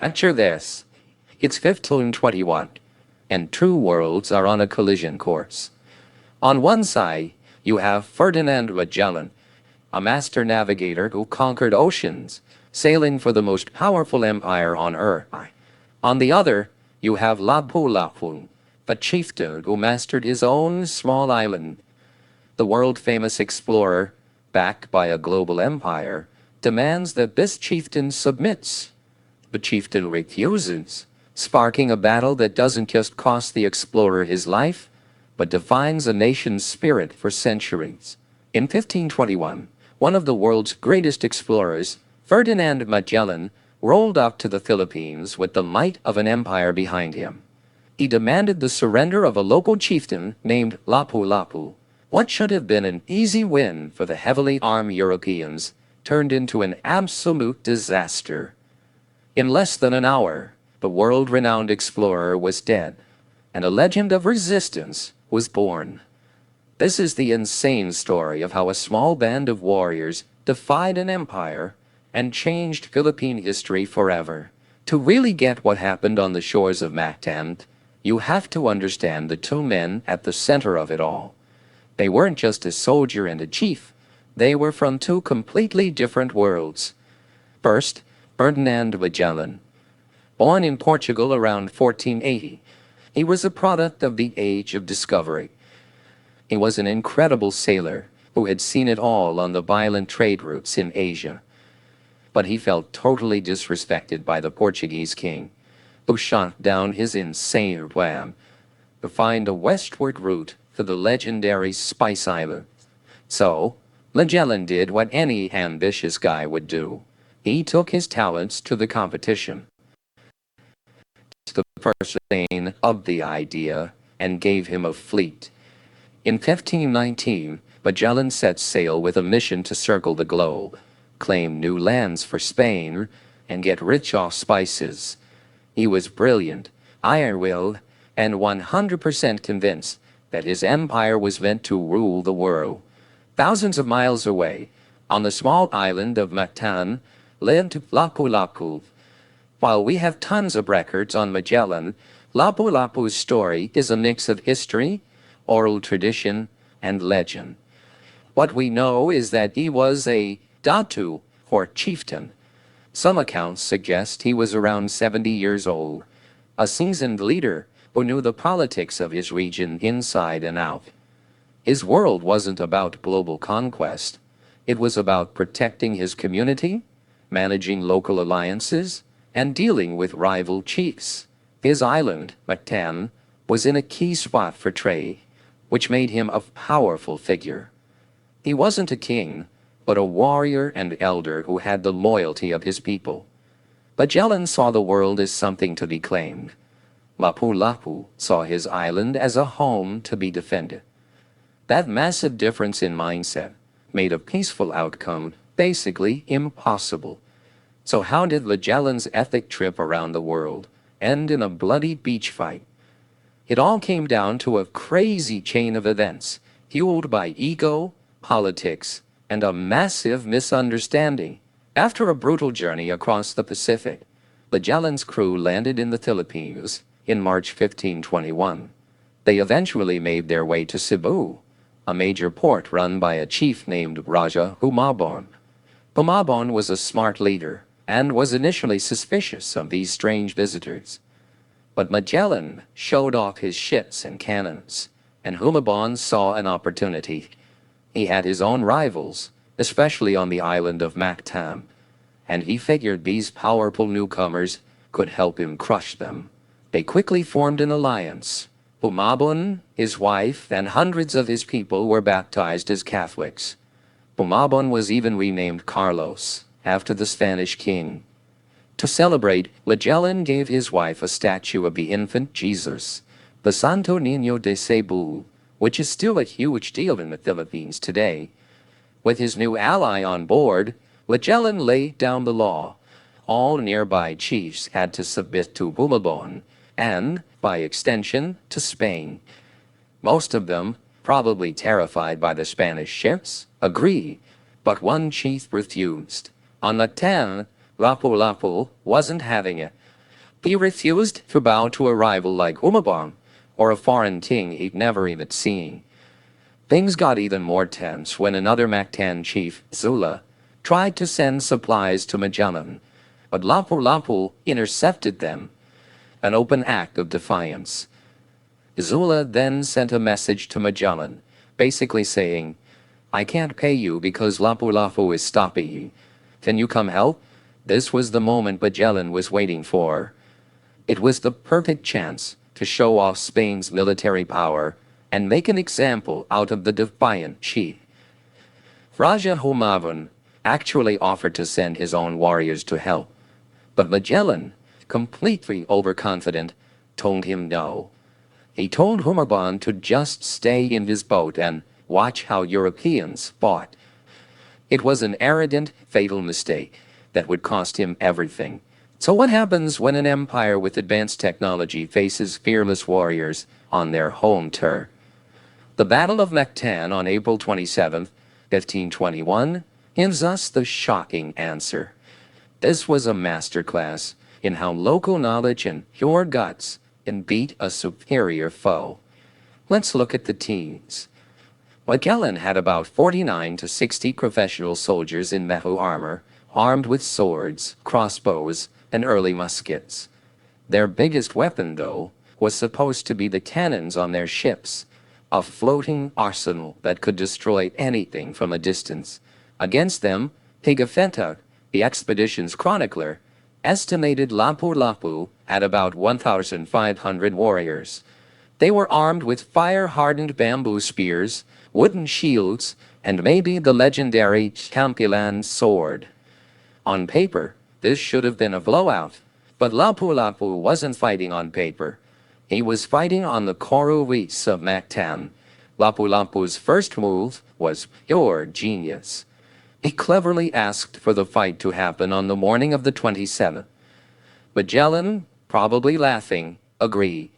Picture this. It's 1521, and two worlds are on a collision course. On one side, you have Ferdinand Magellan, a master navigator who conquered oceans, sailing for the most powerful empire on earth. On the other, you have Lapu-Lapu, a chieftain who mastered his own small island. The world-famous explorer, backed by a global empire, demands that this chieftain submits. The chieftain refuses, sparking a battle that doesn't just cost the explorer his life, but defines a nation's spirit for centuries. In 1521, one of the world's greatest explorers, Ferdinand Magellan, rolled up to the Philippines with the might of an empire behind him. He demanded the surrender of a local chieftain named Lapu-Lapu. What should have been an easy win for the heavily armed Europeans turned into an absolute disaster. In less than an hour, the world-renowned explorer was dead, and a legend of resistance was born. This is the insane story of how a small band of warriors defied an empire and changed Philippine history forever. To really get what happened on the shores of Mactan, you have to understand the two men at the center of it all. They weren't just a soldier and a chief. They were from two completely different worlds. First, Ferdinand Magellan. Born in Portugal around 1480, he was a product of the Age of Discovery. He was an incredible sailor who had seen it all on the violent trade routes in Asia. But he felt totally disrespected by the Portuguese king, who shot down his insane plan to find a westward route to the legendary Spice Island. So, Magellan did what any ambitious guy would do. He took his talents to the competition, to the person of the idea, and gave him a fleet. In 1519, Magellan set sail with a mission to circle the globe, claim new lands for Spain, and get rich off spices. He was brilliant, iron-willed, and 100% convinced that his empire was meant to rule the world. Thousands of miles away, on the small island of Mactan, lived Lapu-Lapu. While we have tons of records on Magellan, Lapu-Lapu's story is a mix of history, oral tradition, and legend. What we know is that he was a datu, or chieftain. Some accounts suggest he was around 70 years old, a seasoned leader who knew the politics of his region inside and out. His world wasn't about global conquest. It was about protecting his community, managing local alliances, and dealing with rival chiefs. His island, Mactan, was in a key spot for trade, which made him a powerful figure. He wasn't a king, but a warrior and elder who had the loyalty of his people. Magellan saw the world as something to be claimed. Lapu-Lapu saw his island as a home to be defended. That massive difference in mindset made a peaceful outcome basically impossible. So how did Magellan's epic trip around the world end in a bloody beach fight? It all came down to a crazy chain of events, fueled by ego, politics, and a massive misunderstanding. After a brutal journey across the Pacific, Magellan's crew landed in the Philippines in March 1521. They eventually made their way to Cebu, a major port run by a chief named Rajah Humabon. Humabon was a smart leader and was initially suspicious of these strange visitors. But Magellan showed off his ships and cannons, and Humabon saw an opportunity. He had his own rivals, especially on the island of Mactan, and he figured these powerful newcomers could help him crush them. They quickly formed an alliance. Humabon, his wife, and hundreds of his people were baptized as Catholics. Humabon was even renamed Carlos, after the Spanish king. To celebrate, Magellan gave his wife a statue of the infant Jesus, the Santo Niño Cebu, which is still a huge deal in the Philippines today. With his new ally on board, Magellan laid down the law. All nearby chiefs had to submit to Humabon, and, by extension, to Spain. Most of them, probably terrified by the Spanish ships, agreed, but one chief refused. On Mactan, Lapu-Lapu wasn't having it. He refused to bow to a rival like Humabon, or a foreign king he'd never even seen. Things got even more tense when another Mactan chief, Zula, tried to send supplies to Magellan, but Lapu-Lapu intercepted them, an open act of defiance. Zula then sent a message to Magellan, basically saying, "I can't pay you because Lapu-Lapu is stopping you. Can you come help?" This was the moment Magellan was waiting for. It was the perfect chance to show off Spain's military power and make an example out of the defiant chief. Rajah Humabon actually offered to send his own warriors to help, but Magellan, completely overconfident, told him no. He told Humabon to just stay in his boat and watch how Europeans fought. It was an arrogant, fatal mistake that would cost him everything. So what happens when an empire with advanced technology faces fearless warriors on their home turf? The Battle of Mactan on April 27, 1521, gives us the shocking answer. This was a masterclass in how local knowledge and pure guts can beat a superior foe. Let's look at the teams. Magellan had about 49 to 60 professional soldiers in metal armor, armed with swords, crossbows, and early muskets. Their biggest weapon, though, was supposed to be the cannons on their ships, a floating arsenal that could destroy anything from a distance. Against them, Pigafetta, the expedition's chronicler, estimated Lapu-Lapu had about 1,500 warriors. They were armed with fire-hardened bamboo spears, wooden shields, and maybe the legendary Campilan sword. On paper, this should have been a blowout, but Lapu-Lapu wasn't fighting on paper. He was fighting on the coral reefs of Mactan. Lapu-Lapu's first move was pure genius. He cleverly asked for the fight to happen on the morning of the 27th. Magellan, probably laughing, agreed,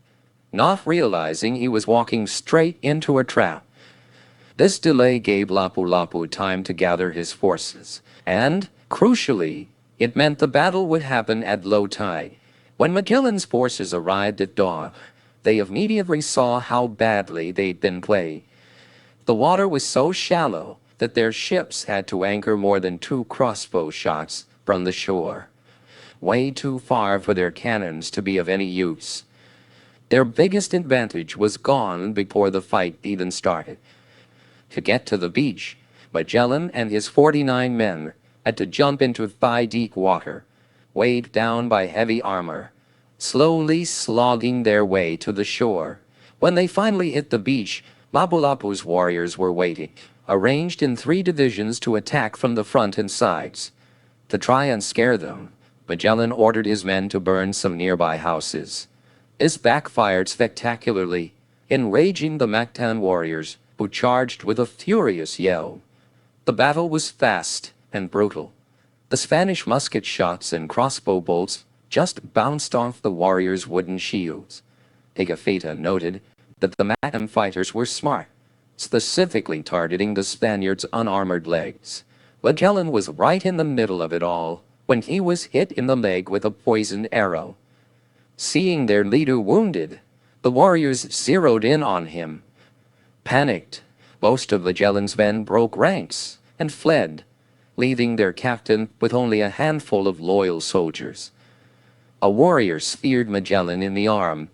not realizing he was walking straight into a trap. This delay gave Lapu-Lapu time to gather his forces, and, crucially, it meant the battle would happen at low tide. When Magellan's forces arrived at dawn, they immediately saw how badly they'd been played. The water was so shallow that their ships had to anchor more than 2 crossbow shots from the shore, way too far for their cannons to be of any use. Their biggest advantage was gone before the fight even started. To get to the beach, Magellan and his 49 men had to jump into thigh-deep water, weighed down by heavy armor, slowly slogging their way to the shore. When they finally hit the beach, Lapu-Lapu's warriors were waiting, arranged in 3 divisions to attack from the front and sides. To try and scare them, Magellan ordered his men to burn some nearby houses. This backfired spectacularly, enraging the Mactan warriors, who charged with a furious yell. The battle was fast and brutal. The Spanish musket shots and crossbow bolts just bounced off the warriors' wooden shields. Pigafetta noted that the Mactan fighters were smart, specifically targeting the Spaniards' unarmored legs. Magellan was right in the middle of it all when he was hit in the leg with a poisoned arrow. Seeing their leader wounded, the warriors zeroed in on him. Panicked, most of Magellan's men broke ranks and fled, leaving their captain with only a handful of loyal soldiers. A warrior speared Magellan in the arm.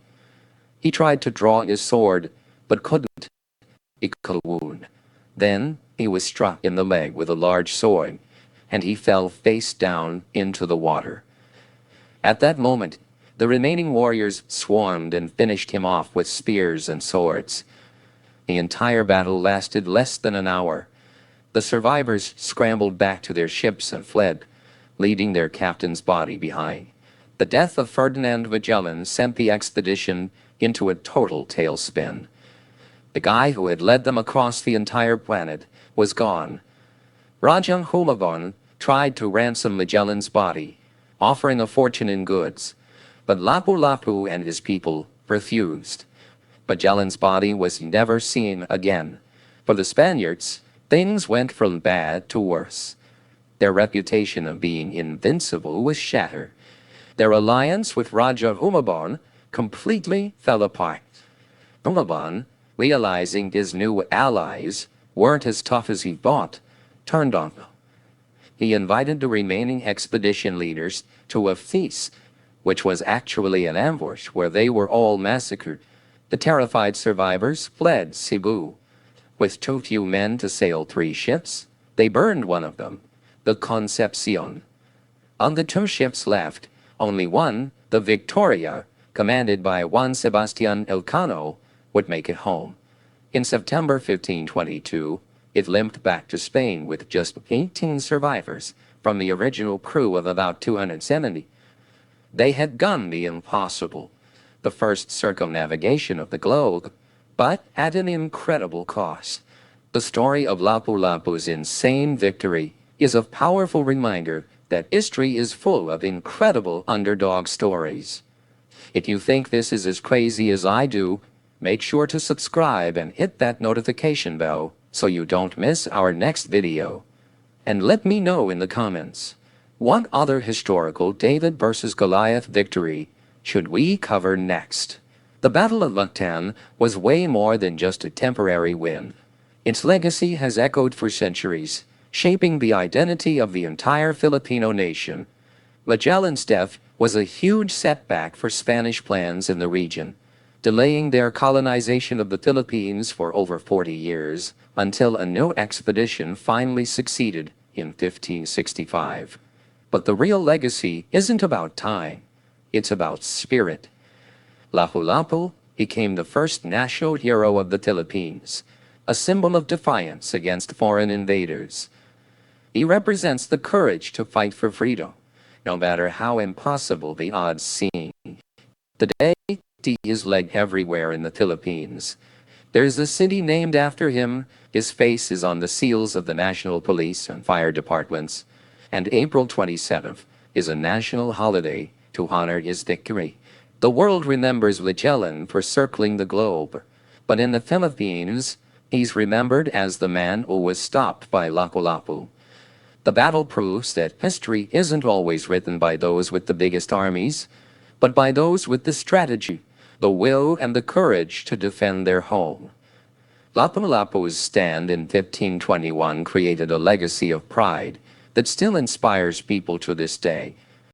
He tried to draw his sword, but couldn't. It could wound. Then he was struck in the leg with a large sword, and he fell face down into the water. At that moment, the remaining warriors swarmed and finished him off with spears and swords. The entire battle lasted less than an hour. The survivors scrambled back to their ships and fled, leaving their captain's body behind. The death of Ferdinand Magellan sent the expedition into a total tailspin. The guy who had led them across the entire planet was gone. Rajah Humabon tried to ransom Magellan's body, offering a fortune in goods, but Lapu-Lapu and his people refused. Magellan's body was never seen again. For the Spaniards, things went from bad to worse. Their reputation of being invincible was shattered. Their alliance with Rajah Humabon completely fell apart. Humabon, realizing his new allies weren't as tough as he thought, turned on them. He invited the remaining expedition leaders to a feast, which was actually an ambush where they were all massacred. The terrified survivors fled Cebu. With too few men to sail 3 ships, they burned one of them, the Concepcion. On the 2 ships left, only one, the Victoria, commanded by Juan Sebastian Elcano, would make it home. In September 1522, it limped back to Spain with just 18 survivors from the original crew of about 270. They had done the impossible, the first circumnavigation of the globe, but at an incredible cost. The story of Lapu-Lapu's insane victory is a powerful reminder that history is full of incredible underdog stories. If you think this is as crazy as I do, make sure to subscribe and hit that notification bell so you don't miss our next video. And let me know in the comments, what other historical David versus Goliath victory should we cover next? The Battle of Mactan was way more than just a temporary win. Its legacy has echoed for centuries, shaping the identity of the entire Filipino nation. Magellan's death was a huge setback for Spanish plans in the region, delaying their colonization of the Philippines for over 40 years until a new expedition finally succeeded in 1565. But the real legacy isn't about time, it's about spirit. Lapu-Lapu became the first national hero of the Philippines, a symbol of defiance against foreign invaders. He represents the courage to fight for freedom, no matter how impossible the odds seem. Today, he is led everywhere in the Philippines. There's a city named after him, his face is on the seals of the National Police and Fire Departments, and April 27th is a national holiday to honor his victory. The world remembers Magellan for circling the globe, but in the Philippines, he's remembered as the man who was stopped by Lapu-Lapu. The battle proves that history isn't always written by those with the biggest armies, but by those with the strategy, the will, and the courage to defend their home. Lapu-Lapu's stand in 1521 created a legacy of pride that still inspires people to this day.